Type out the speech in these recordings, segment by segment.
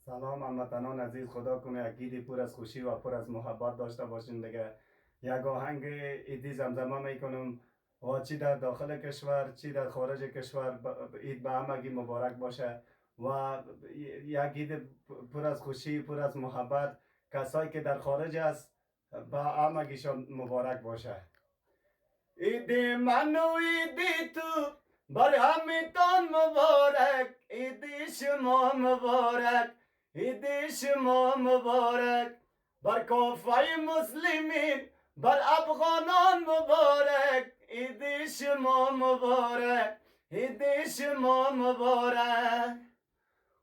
سلام هموطنان عزیز، خدا کنه عقیدی پر از خوشی و پر از محبت داشته باشین دیگه. یک آهنگ ایدی زمزمه میکنم و چی در داخل کشور چی در خارج کشور عید به همگی مبارک باشه و یک عید پر از خوشی پر از محبت. کسایی که در خارج است به همگیشان مبارک باشه. عید من و عید تو بر همتان مبارک، عید شما مبارک، عید شما مبارک. بر کافه مسلمین بر افغانان مبارک، عید شما مبارک، عید شما مبارک.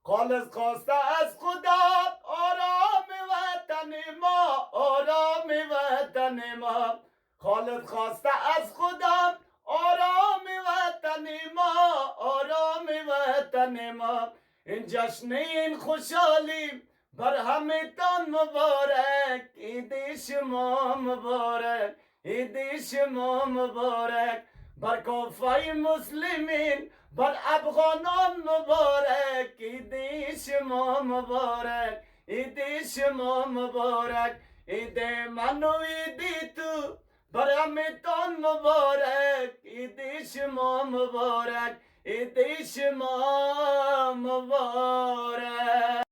خالص خواسته از خدا آرام وطن ما، آرام وطن ما. خالص خواسته از خدا آرام وطن ما، آرام وطن ما. این جشن این خوشحالی بر همتان مبارک، عید شما مبارک، عید شما مبارک. بر کافه مسلمین بر افغانان مبارک، عید شما مبارک، عید شما مبارک. عید من و عید تو بر همتان مبارک، عید شما مبارک، عید شما مبارک.